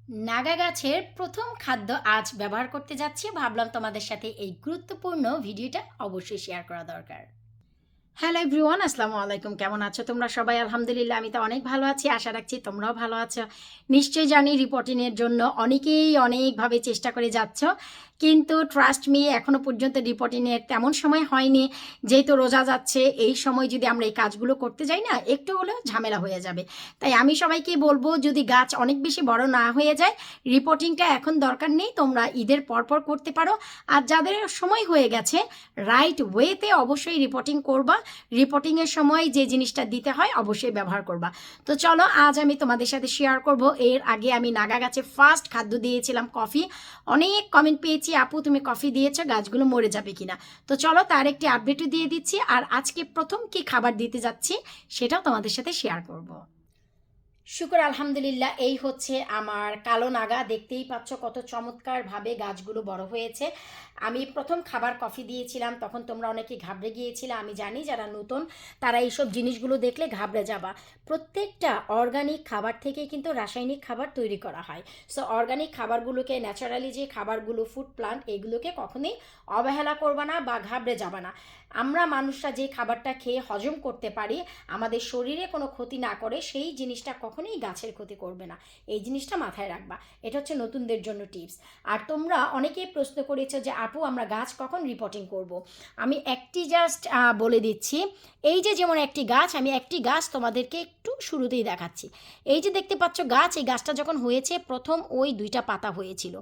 নাগা গাছের প্রথম খাদ্য আজ ব্যবহার করতে যাচ্ছি, ভাবলাম তোমাদের সাথে এই গুরুত্বপূর্ণ ভিডিওটা অবশ্যই শেয়ার করা দরকার। হ্যালো এভরিওয়ান, আসসালামু আলাইকুম। কেমন আছো তোমরা সবাই? আলহামদুলিল্লাহ, আমি তো অনেক ভালো আছি। আশা রাখছি তোমরাও ভালো আছো। নিশ্চয়ই জানি রিপোর্টিংয়ের জন্য অনেকেই অনেকভাবে চেষ্টা করে যাচ্ছ, কিন্তু ট্রাস্ট মি, এখনও পর্যন্ত রিপোর্টিংয়ের তেমন সময় হয়নি। যেহেতু রোজা যাচ্ছে, এই সময় যদি আমরা এই কাজগুলো করতে যাই না, একটু হলেও ঝামেলা হয়ে যাবে। তাই আমি সবাইকে বলবো, যদি গাছ অনেক বেশি বড় না হয়ে যায়, রিপোর্টিংটা এখন দরকার নেই, তোমরা ঈদের পরপর করতে পারো। আর যাদের সময় হয়ে গেছে, রাইট ওয়েতে অবশ্যই রিপোর্টিং করবা। রিপোর্টিংয়ের সময় যে জিনিসটা দিতে হয় অবশ্যই ব্যবহার করবা। তো চলো, আজ আমি তোমাদের সাথে শেয়ার করব। এর আগে আমি নাগা গাছে ফার্স্ট খাদ্য দিয়েছিলাম কফি। অনেক কমেন্ট পেয়েছি, আপু তুমি কফি দিয়েছো, গাছগুলো মরে যাবে কিনা। তো চলো, তার একটি আপডেটও দিয়ে দিচ্ছি। আর আজকে প্রথম কি খাবার দিতে যাচ্ছি সেটাও তোমাদের সাথে শেয়ার করব। শুকর আলহামদুলিল্লাহ, এই হচ্ছে আমার কালো নাগা। দেখতেই পাচ্ছ কত চমৎকারভাবে গাছগুলো বড় হয়েছে। আমি প্রথম খাবার কফি দিয়েছিলাম, তখন তোমরা অনেকে ঘাবড়ে গিয়েছিলে। আমি জানি যারা নতুন তারা এইসব জিনিসগুলো দেখলে ঘাবড়ে যাবা। প্রত্যেকটা অর্গানিক খাবার থেকেই কিন্তু রাসায়নিক খাবার তৈরি করা হয়। সো অর্গানিক খাবারগুলোকে, ন্যাচারালি যে খাবারগুলো, ফুড প্লান্ট, এগুলোকে কখনোই অবহেলা করবা না বা ঘাবড়ে যাবা না। আমরা মানুষরা যে খাবারটা খেয়ে হজম করতে পারি, আমাদের শরীরে কোনো ক্ষতি না করে, সেই জিনিসটা কখনোই গাছের ক্ষতি করবে না। এই জিনিসটা মাথায় রাখবা। এটা হচ্ছে নতুনদের জন্য টিপস। আর তোমরা অনেকেই প্রশ্ন করেছো যে আপু আমরা গাছ কখন রিপোর্টিং করব। আমি একটি জাস্ট বলে দিচ্ছি। এই যে যেমন একটি গাছ, আমি একটি গাছ তোমাদেরকে একটু শুরুতেই দেখাচ্ছি। এই যে দেখতে পাচ্ছ গাছ, এই গাছটা যখন হয়েছে প্রথম ওই 2টা পাতা হয়েছিল।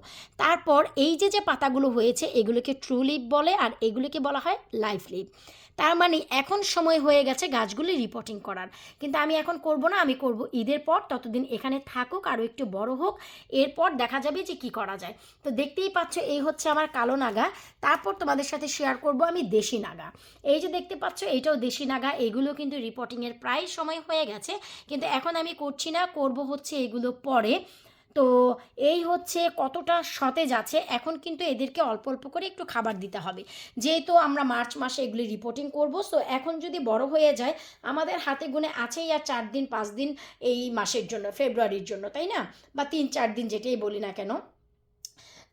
তারপর এই যে যে পাতাগুলো হয়েছে এগুলোকে ট্রু লিফ বলে, আর এগুলোকে বলা হয় লাইফ লিফ। তার মানে এখন সময় হয়ে গেছে গাছগুলি রিপোর্টিং করার। কিন্তু আমি এখন করব না, আমি করব ঈদের পর। ততদিন এখানে থাকুক, আরও একটু বড় হোক, এরপর দেখা যাবে যে কি করা যায়। তো দেখতেই পাচ্ছ এই হচ্ছে আমার কালো নাগা। তারপর তোমাদের সাথে শেয়ার করব আমি দেশি নাগা। এই যে দেখতে পাচ্ছ এইটাও দেশি নাগা। এগুলো কিন্তু রিপোর্টিংয়ের প্রায় সময় হয়ে গেছে, কিন্তু এখন আমি করছি না, করব হচ্ছে এগুলো পরে। তো এই হচ্ছে কতটা সতেজ আছে। এখন কিন্তু এদেরকে অল্প অল্প করে একটু খাবার দিতে হবে, যেহেতু আমরা মার্চ মাসে এগুলি রিপোর্টিং করব। সো এখন যদি বড় হয়ে যায়, আমাদের হাতে গুনে আছেই আর 4 দিন 5 দিন এই মাসের জন্য, ফেব্রুয়ারির জন্য, তাই না? বা 3-4 দিন, যেটাই বলি না কেন।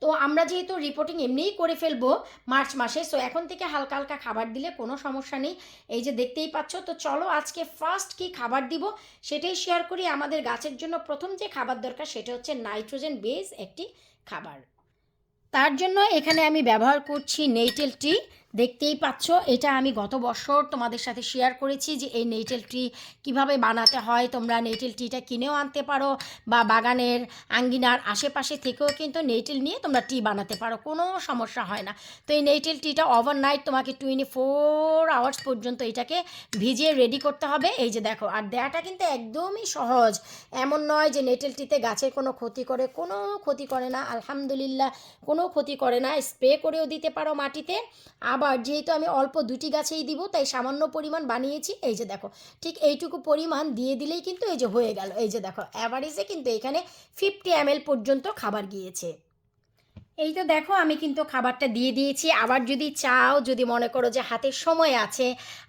তো আমরা যেহেতু রিপোর্টিং এমনিই করে ফেলবো মার্চ মাসে, সো এখন থেকে হালকা হালকা খাবার দিলে কোনো সমস্যা নেই। এই যে দেখতেই পাচ্ছ। তো চলো আজকে ফার্স্ট কি খাবার দিব সেটাই শেয়ার করি। আমাদের গাছের জন্য প্রথম যে খাবার দরকার সেটা হচ্ছে নাইট্রোজেন বেস একটি খাবার। তার জন্য এখানে আমি ব্যবহার করছি নেইটেল ট্রি। দেখতেই পাচ্ছ, এটা আমি গত বছর তোমাদের সাথে শেয়ার করেছি যে এই নেইটেল ট্রি কীভাবে বানাতে হয়। তোমরা নেইটেল ট্রিটা কিনেও আনতে পারো, বা বাগানের আঙ্গিনার আশেপাশে থেকেও কিন্তু নেইটেল নিয়ে তোমরা টি বানাতে পারো, কোনো সমস্যা হয় না। তো এই নেইটেল টিটা ওভারনাইট তোমাকে 24 আওয়ার্স পর্যন্ত এটাকে ভিজিয়ে রেডি করতে হবে। এই যে দেখো, আর দেওয়াটা কিন্তু একদমই সহজ। এমন নয় যে নেইটেল টিতে গাছের কোনো ক্ষতি করে, কোনো ক্ষতি করে না, আলহামদুলিল্লাহ কোনো ক্ষতি করে না। স্প্রে করেও দিতে পারো মাটিতে। আবার যেহেতু আমি অল্প 2টি গাছেই দিব, তাই সামান্য পরিমাণ বানিয়েছি। এই যে দেখো, ঠিক এইটুকু পরিমাণ দিয়ে দিলেই কিন্তু এই যে হয়ে গেল। এই যে দেখো, অ্যাভারেজে কিন্তু এখানে 50 ml পর্যন্ত খাবার গিয়েছে। এই তো দেখো, আমি কিন্তু খাবারটা দিয়ে দিয়েছি। আবার যদি চাও, যদি মনে করো যে হাতে সময় আছে,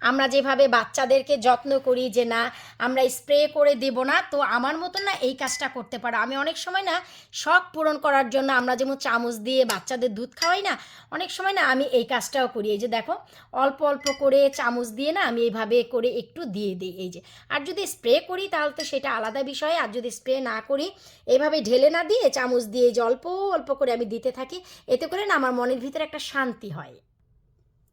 আমরা যেভাবে বাচ্চাদেরকে যত্ন করি যে না আমরা স্প্রে করে দেব না, তো আমার মতো না এই কাজটা করতে পারো। আমি অনেক সময় না শখ পূরণ করার জন্য, আমরা যেমন চামচ দিয়ে বাচ্চাদের দুধ খাওয়াই না, অনেক সময় না আমি এই কাজটাও করি। এই যে দেখো, অল্প অল্প করে চামচ দিয়ে না আমি এইভাবে করে একটু দিয়ে দিই। এই যে, আর যদি স্প্রে করি তাহলে তো সেটা আলাদা বিষয়। আর যদি স্প্রে না করি, এভাবে ঢেলে না দিয়ে চামচ দিয়ে যে অল্প অল্প করে আমি দিতে থাকি, এতে করে না আমার মনের ভিতরে একটা শান্তি হয়।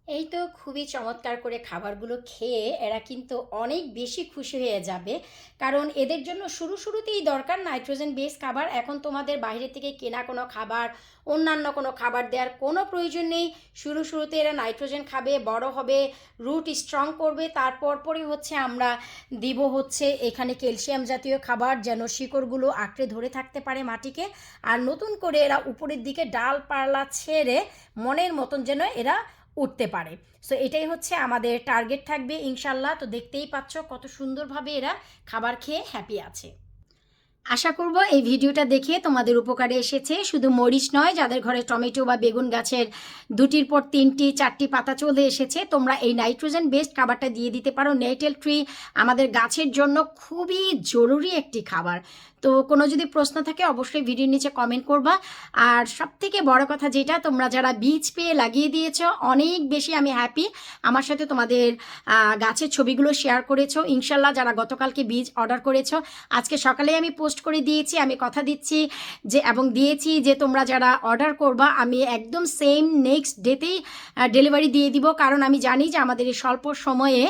এই তো খুবই চমৎকার করে খাবারগুলো খেয়ে এরা কিন্তু অনেক বেশি খুশি হয়ে যাবে। কারণ এদের জন্য শুরুতেই দরকার নাইট্রোজেন বেস খাবার। এখন তোমাদের বাইরে থেকে কেনা কোনো খাবার, অন্যান্য কোনো খাবার দেওয়ার কোনো প্রয়োজন নেই। শুরুতে এরা নাইট্রোজেন খাবে, বড় হবে, রুট স্ট্রং করবে। তারপর পরে হচ্ছে আমরা দিব হচ্ছে এখানে ক্যালসিয়াম জাতীয় খাবার, যেন শিকড়গুলো আঁকড়ে ধরে থাকতে পারে মাটিকে। আর নতুন করে এরা উপরের দিকে ডালপালা ছেড়ে মনের মতন যেন এরা উঠতে পারে। সো এটাই হচ্ছে আমাদের টার্গেট থাকবে ইনশাল্লাহ। তো দেখতেই পাচ্ছ কত সুন্দরভাবে এরা খাবার খেয়ে হ্যাপি আছে। আশা করব এই ভিডিওটা দেখে তোমাদের উপকারে এসেছে। শুধু মরিচ নয়, যাদের ঘরে টমেটো বা বেগুন গাছের 2টির পর 3টি 4টি পাতা চলে এসেছে, তোমরা এই নাইট্রোজেন বেসড খাবারটা দিয়ে দিতে পারো। নেইটেল ট্রি আমাদের গাছের জন্য খুবই জরুরি একটি খাবার। তো কোনো যদি প্রশ্ন থাকে অবশ্যই ভিডিওর নিচে কমেন্ট করবা। আর সবথেকে বড় কথা যেটা, তোমরা যারা বীজ পেয়ে লাগিয়ে দিয়েছো অনেক বেশি আমি হ্যাপি। আমার সাথে তোমাদের গাছের ছবিগুলো শেয়ার করেছো। ইনশাল্লাহ যারা গতকালকে বীজ অর্ডার করেছো আজকে সকালে আমি পোস্ট করে দিয়েছি। আমি কথা দিচ্ছি যে এবং দিয়েছি যে তোমরা যারা অর্ডার করবা আমি একদম সেম নেক্সট ডেতেই ডেলিভারি দিয়ে দিব। কারণ আমি জানি যে আমাদের এই স্বল্প সময়ে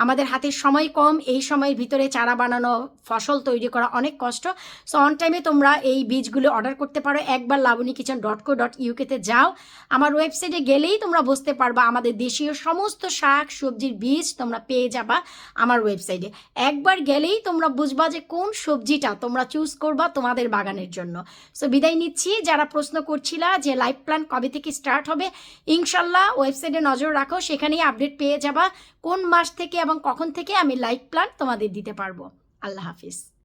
আমাদের হাতের সময় কম, এই সময়ের ভিতরে চারা বানানো, ফসল তৈরি করা অনেক কষ্ট। সো অন টাইমে তোমরা এই বীজগুলো অর্ডার করতে পারো। একবার lavanykitchen.co.uk-তে যাও, আমার ওয়েবসাইটে গেলেই তোমরা বুঝতে পারবা আমাদের দেশীয় সমস্ত শাক সবজির বীজ তোমরা পেয়ে যাবা আমার ওয়েবসাইটে। একবার গেলেই তোমরা বুঝবা যে কোন সবজিটা তোমরা চুজ করবা তোমাদের বাগানের জন্য। সো বিদায় নিচ্ছি। যারা প্রশ্ন করছিলা যে লাইভ প্ল্যান কবে থেকে স্টার্ট হবে, ইনশাল্লাহ ওয়েবসাইটে নজর রাখো, সেখানেই আপডেট পেয়ে যাবা কোন মাস থেকে এবং কখন থেকে আমি লাইভ প্ল্যান তোমাদের দিতে পারবো। আল্লাহ হাফিজ।